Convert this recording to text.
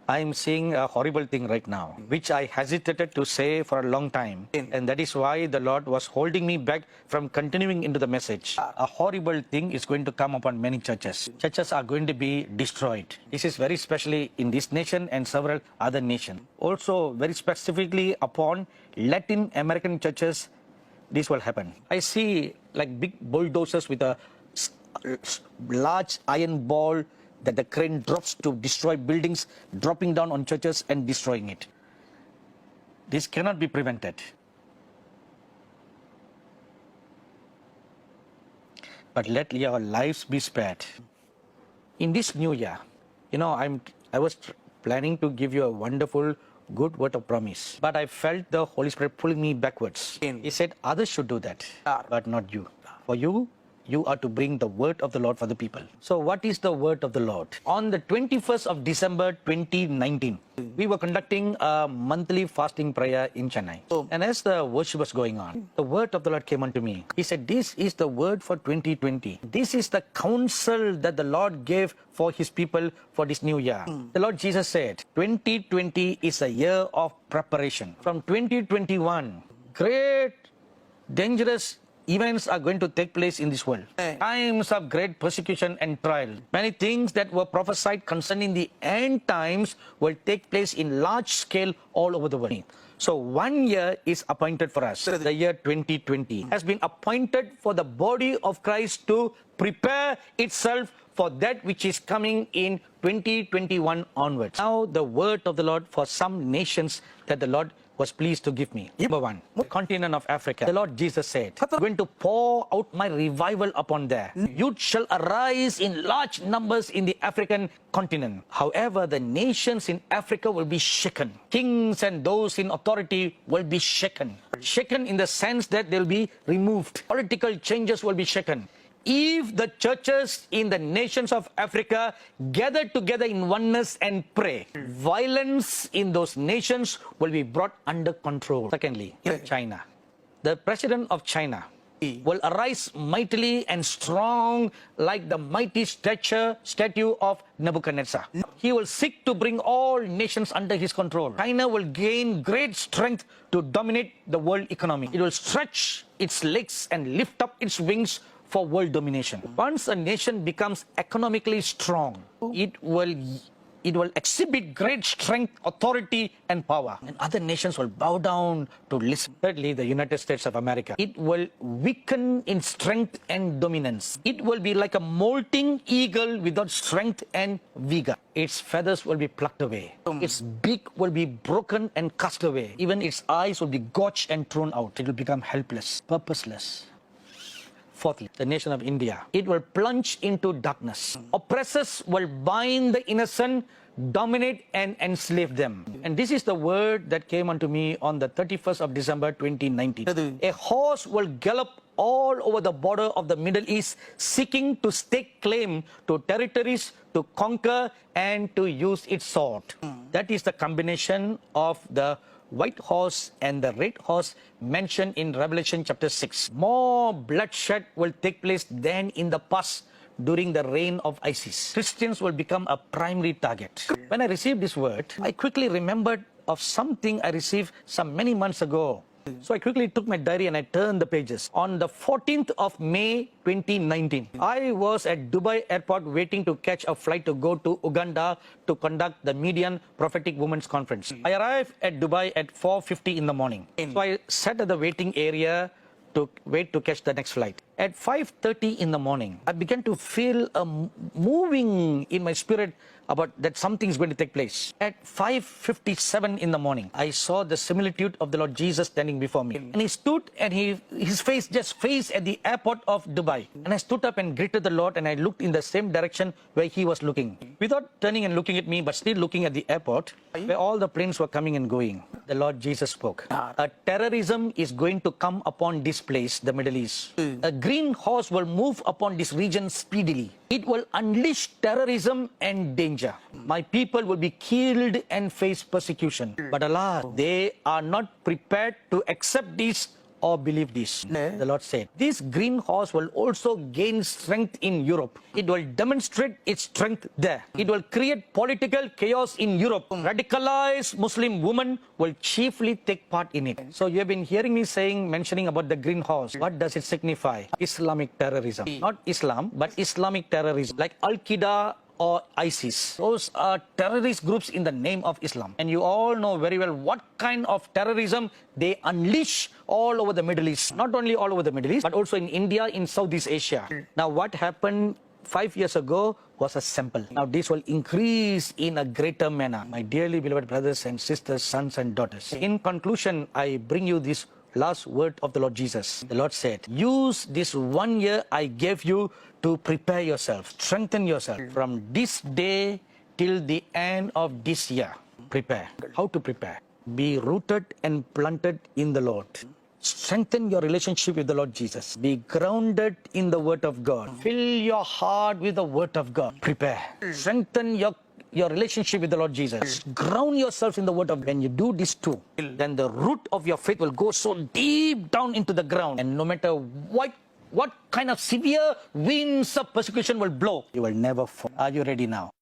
I'm seeing a horrible thing right now, which I hesitated to say for a long time. And that is why the Lord was holding me back from continuing into the message. A horrible thing is going to come upon many churches. Churches are going to be destroyed. This is very specially in this nation and several other nations. Also, very specifically upon Latin American churches, this will happen. I see like big bulldozers with a large iron ball that the crane drops to destroy buildings, dropping down on churches and destroying it. This cannot be prevented. But let your lives be spared. In this new year, I was planning to give you a wonderful, good word of promise. But I felt the Holy Spirit pulling me backwards. He said, others should do that, but not you. For you, you are to bring the word of the Lord for the people. So what is the word of the Lord? On the 21st of December 2019, we were conducting a monthly fasting prayer in Chennai. And as the worship was going on, the word of the Lord came unto me. He said, this is the word for 2020. This is the counsel that the Lord gave for his people for this new year. The Lord Jesus said, 2020 is a year of preparation. From 2021, great, dangerous events are going to take place in this world. Times of great persecution and trial. Many things that were prophesied concerning the end times will take place in large scale all over the world. So 1 year is appointed for us. The year 2020 has been appointed for the body of Christ to prepare itself for that which is coming in 2021 onwards. Now the word of the Lord for some nations that the Lord was pleased to give me. Number one, the continent of Africa. The Lord Jesus said, I'm going to pour out my revival upon there. Youth shall arise in large numbers in the African continent. However, the nations in Africa will be shaken. Kings and those in authority will be shaken. Shaken in the sense that they'll be removed. Political changes will be shaken. If the churches in the nations of Africa gather together in oneness and pray, violence in those nations will be brought under control. Secondly, in China, the president of China will arise mightily and strong like the mighty statue of Nebuchadnezzar. He will seek to bring all nations under his control. China will gain great strength to dominate the world economy. It will stretch its legs and lift up its wings for world domination. Once a nation becomes economically strong, it will exhibit great strength, authority, and power. And other nations will bow down to listen. Thirdly, the United States of America. It will weaken in strength and dominance. It will be like a molting eagle without strength and vigor. Its feathers will be plucked away. Its beak will be broken and cast away. Even its eyes will be gouged and thrown out. It will become helpless, purposeless. Fourthly, the nation of India. It will plunge into darkness. Oppressors will bind the innocent, dominate and enslave them. And this is the word that came unto me on the 31st of December 2019. A horse will gallop all over the border of the Middle East, seeking to stake claim to territories, to conquer and to use its sword. That is the combination of the white horse and the red horse mentioned in Revelation chapter 6. More bloodshed will take place than in the past during the reign of ISIS. Christians will become a primary target. When I received this word, I quickly remembered of something I received many months ago. So I quickly took my diary and I turned the pages. On the 14th of May 2019, I was at Dubai airport waiting to catch a flight to go to Uganda to conduct the Median Prophetic Women's Conference. I arrived at Dubai at 4:50 in the morning. So I sat at the waiting area to wait to catch the next flight. At 5:30 in the morning, I began to feel a moving in my spirit about that something is going to take place. At 5:57 in the morning, I saw the similitude of the Lord Jesus standing before me. And he stood and his face just faced at the airport of Dubai. And I stood up and greeted the Lord and I looked in the same direction where he was looking. Without turning and looking at me, but still looking at the airport where all the planes were coming and going, the Lord Jesus spoke. A terrorism is going to come upon this place, the Middle East. A green horse will move upon this region speedily. It will unleash terrorism and danger. My people will be killed and face persecution. But alas, they are not prepared to accept this or believe this. The Lord said, this green horse will also gain strength in Europe. It will demonstrate its strength there. It will create political chaos in Europe. Radicalized Muslim women will chiefly take part in it. So you have been hearing me mentioning about the green horse. What does it signify? Islamic terrorism. Not Islam, but Islamic terrorism. Like Al-Qaeda or ISIS. Those are terrorist groups in the name of Islam. And you all know very well what kind of terrorism they unleash all over the Middle East. Not only all over the Middle East, but also in India, in Southeast Asia. Now what happened 5 years ago was a sample. Now this will increase in a greater manner. My dearly beloved brothers and sisters, sons and daughters. In conclusion, I bring you this last word of the Lord Jesus. The Lord said, use this 1 year I gave you to prepare yourself, strengthen yourself. From this day till the end of this year, prepare. How to prepare? Be rooted and planted in the Lord. Strengthen your relationship with the Lord Jesus. Be grounded in the Word of God. Fill your heart with the Word of God. Prepare. Strengthen your relationship with the Lord Jesus. Ground yourself in the Word of God. When you do this too, then the root of your faith will go so deep down into the ground. And no matter what kind of severe winds of persecution will blow, you will never fall. Are you ready now?